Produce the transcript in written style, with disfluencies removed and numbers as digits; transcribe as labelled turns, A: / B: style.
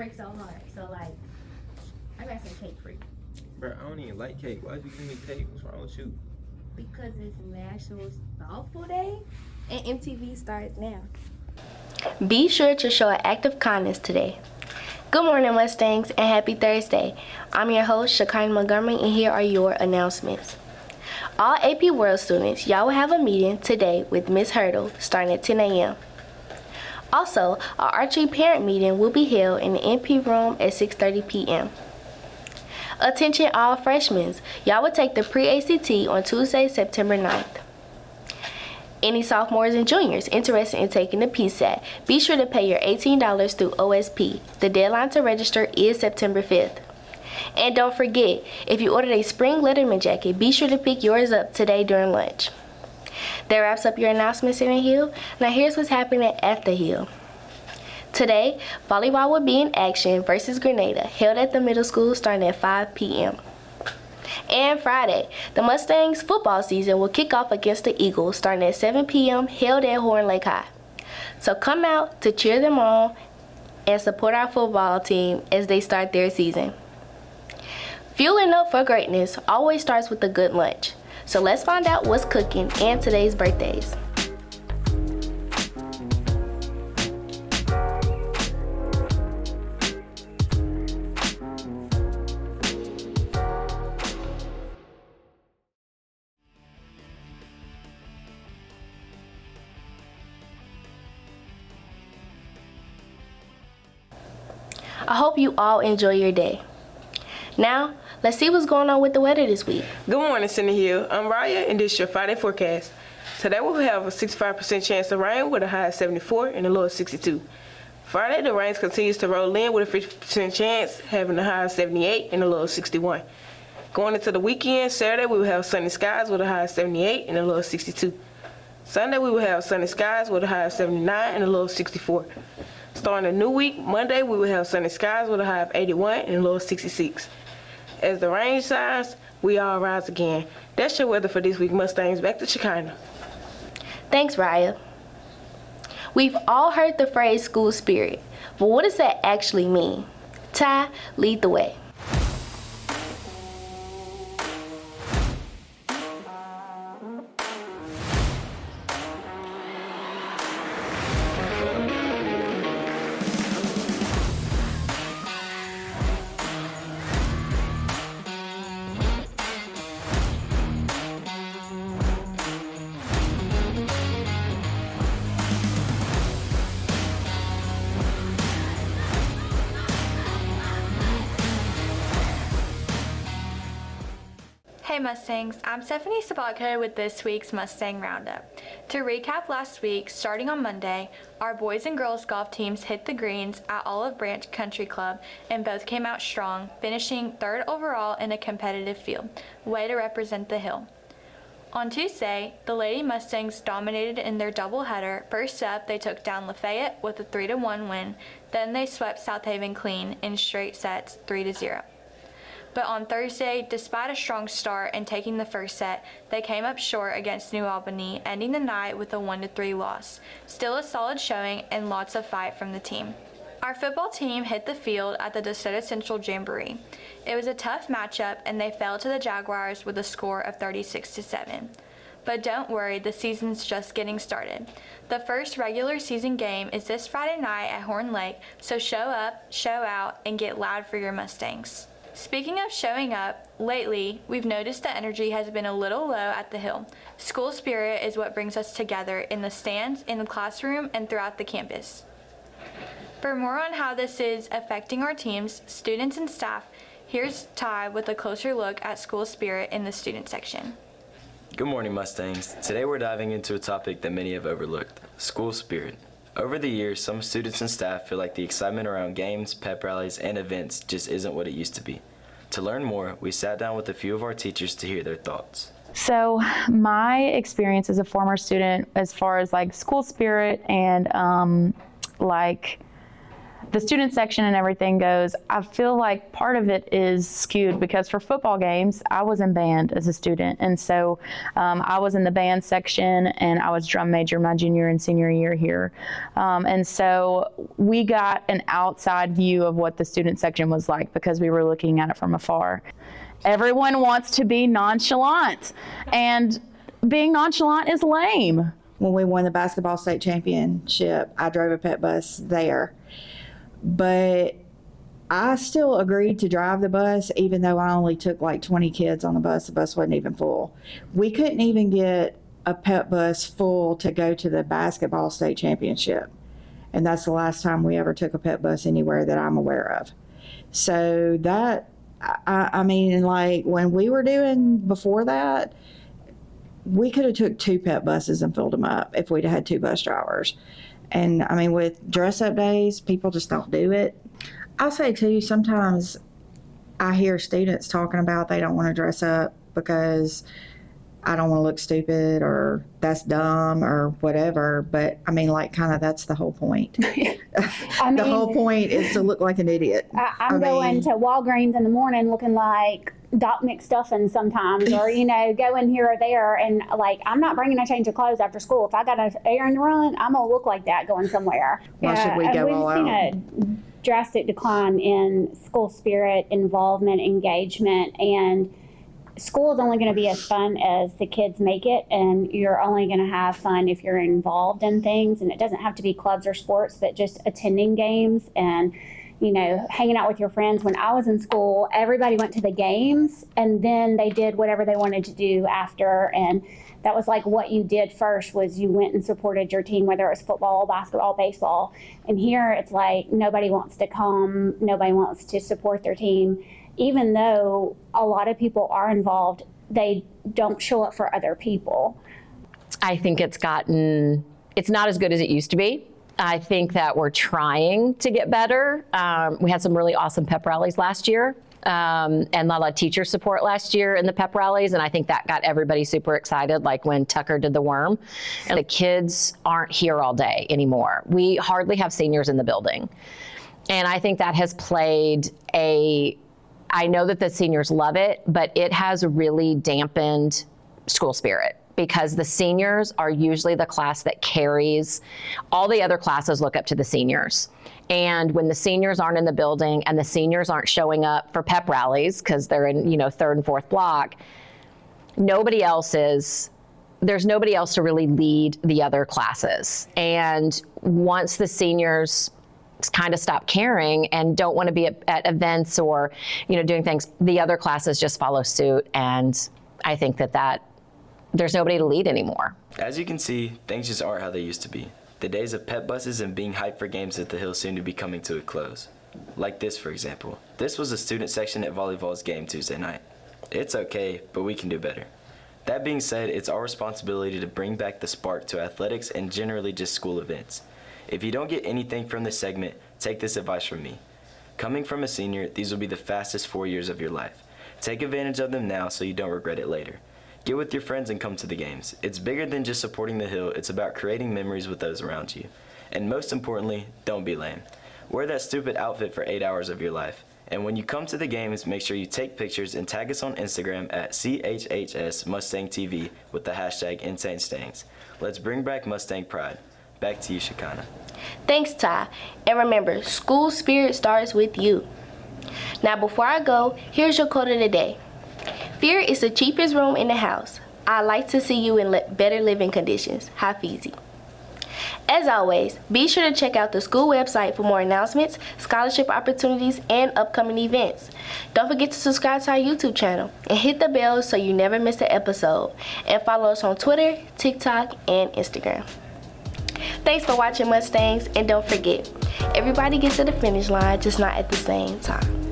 A: work so hard. So like, I got some cake for you.
B: Bro, I don't even like cake. Why did you give me cake? What's wrong with you?
A: Because it's National Thoughtful Day, and MTV starts now.
C: Be sure to show an act of kindness today. Good morning, Mustangs, and happy Thursday. I'm your host, Shekinah Montgomery, and here are your announcements. All AP World students, y'all will have a meeting today with Miss Hurdle starting at 10 a.m. Also, our archery parent meeting will be held in the MP room at 6:30 p.m. Attention all freshmen, y'all will take the pre-ACT on Tuesday, September 9th. Any sophomores and juniors interested in taking the PSAT, be sure to pay your $18 through OSP. The deadline to register is September 5th. And don't forget, if you ordered a spring Letterman jacket, be sure to pick yours up today during lunch. That wraps up your announcements in the Hill. Now here's what's happening at the Hill. Today, volleyball will be in action versus Grenada, held at the middle school starting at 5 p.m. And Friday, the Mustangs football season will kick off against the Eagles starting at 7 p.m. held at Horn Lake High. So come out to cheer them on and support our football team as they start their season. Fueling up for greatness always starts with a good lunch. So let's find out what's cooking and today's birthdays. I hope you all enjoy your day. Now, let's see what's going on with the weather this week.
D: Good morning, Center Hill. I'm Raya, and this is your Friday forecast. Today we'll have a 65% chance of rain with a high of 74 and a low of 62. Friday, the rain continues to roll in with a 50% chance, having a high of 78 and a low of 61. Going into the weekend, Saturday we will have sunny skies with a high of 78 and a low of 62. Sunday we will have sunny skies with a high of 79 and a low of 64. Starting a new week, Monday, we will have sunny skies with a high of 81 and a low of 66. As the rain shines, we all rise again. That's your weather for this week, Mustangs. Back to Shekinah.
C: Thanks, Raya. We've all heard the phrase school spirit, but what does that actually mean? Ty, lead the way.
E: Hey Mustangs, I'm Stephanie Sabato with this week's Mustang Roundup. To recap last week, starting on Monday, our boys and girls golf teams hit the greens at Olive Branch Country Club and both came out strong, finishing third overall in a competitive field. Way to represent the Hill. On Tuesday, the Lady Mustangs dominated in their doubleheader. First up, they took down Lafayette with a 3-1 win. Then they swept South Haven clean in straight sets 3-0. But on Thursday, despite a strong start and taking the first set, they came up short against New Albany, ending the night with a 1-3 loss. Still a solid showing and lots of fight from the team. Our football team hit the field at the DeSoto Central Jamboree. It was a tough matchup and they fell to the Jaguars with a score of 36-7. But don't worry, the season's just getting started. The first regular season game is this Friday night at Horn Lake, so show up, show out, and get loud for your Mustangs. Speaking of showing up, lately, we've noticed the energy has been a little low at the Hill. School spirit is what brings us together in the stands, in the classroom, and throughout the campus. For more on how this is affecting our teams, students, and staff, here's Ty with a closer look at school spirit in the student section.
F: Good morning, Mustangs. Today we're diving into a topic that many have overlooked, school spirit. Over the years, some students and staff feel like the excitement around games, pep rallies, and events just isn't what it used to be. To learn more, we sat down with a few of our teachers to hear their thoughts.
G: So my experience as a former student as far as like school spirit and like the student section and everything goes, I feel like part of it is skewed because for football games, I was in band as a student. And so I was in the band section and I was drum major my junior and senior year here. And so we got an outside view of what the student section was like because we were looking at it from afar. Everyone wants to be nonchalant, and being nonchalant is lame.
H: When we won the basketball state championship, I drove a pet bus there. But I still agreed to drive the bus, even though I only took like 20 kids on the bus. The bus wasn't even full. We couldn't even get a pet bus full to go to the basketball state championship. And that's the last time we ever took a pet bus anywhere that I'm aware of. So that, I mean, like when we were doing before that, we could have took 2 pet buses and filled them up if we'd had 2 bus drivers. And I mean, with dress up days, people just don't do it. I'll say too, sometimes I hear students talking about they don't want to dress up because I don't want to look stupid or that's dumb or whatever. But I mean, like, kind of that's the whole point. The whole point is to look like an idiot.
I: I'm going to Walgreens in the morning looking like Doc McStuffin sometimes, or, you know, going here or there. And like, I'm not bringing a change of clothes after school. If I got an errand to run, I'm going to look like that going somewhere.
H: Why should we go all out?
I: We've seen a drastic decline in school spirit, involvement, engagement, and school is only going to be as fun as the kids make it, and you're only going to have fun if you're involved in things. And it doesn't have to be clubs or sports, but just attending games and, you know, hanging out with your friends. When I was in school, everybody went to the games and then they did whatever they wanted to do after. And that was like what you did first was you went and supported your team, whether it was football, basketball, baseball. And here it's like nobody wants to come, nobody wants to support their team. Even though a lot of people are involved, they don't show up for other people.
J: I think it's not as good as it used to be. I think that we're trying to get better. We had some really awesome pep rallies last year, and a lot of teacher support last year in the pep rallies, and I think that got everybody super excited, like when Tucker did the worm. And the kids aren't here all day anymore. We hardly have seniors in the building. And I think that has played I know that the seniors love it, but it has really dampened school spirit, because the seniors are usually the class that carries. All the other classes look up to the seniors. And when the seniors aren't in the building and the seniors aren't showing up for pep rallies because they're in, you know, 3rd and 4th block, there's nobody else to really lead the other classes. And once the seniors kind of stop caring and don't want to be at events or, you know, doing things, the other classes just follow suit. And I think that there's nobody to lead anymore.
F: As you can see, things just aren't how they used to be. The days of pep buses and being hyped for games at the Hill seem to be coming to a close. Like this, for example. This was a student section at volleyball's game Tuesday night. It's okay, but we can do better. That being said, it's our responsibility to bring back the spark to athletics and generally just school events. If you don't get anything from this segment, take this advice from me. Coming from a senior, these will be the fastest 4 years of your life. Take advantage of them now so you don't regret it later. Get with your friends and come to the games. It's bigger than just supporting the Hill, it's about creating memories with those around you. And most importantly, don't be lame. Wear that stupid outfit for 8 hours of your life. And when you come to the games, make sure you take pictures and tag us on Instagram at CHHS Mustang TV with the hashtag InsaneStangs. Let's bring back Mustang pride. Back to you, Shekinah.
C: Thanks, Ty. And remember, school spirit starts with you. Now, before I go, here's your quote of the day. Fear is the cheapest room in the house. I like to see you in better living conditions. Hafizi. As always, be sure to check out the school website for more announcements, scholarship opportunities, and upcoming events. Don't forget to subscribe to our YouTube channel and hit the bell so you never miss an episode. And follow us on Twitter, TikTok, and Instagram. Thanks for watching, Mustangs, and don't forget, everybody gets to the finish line, just not at the same time.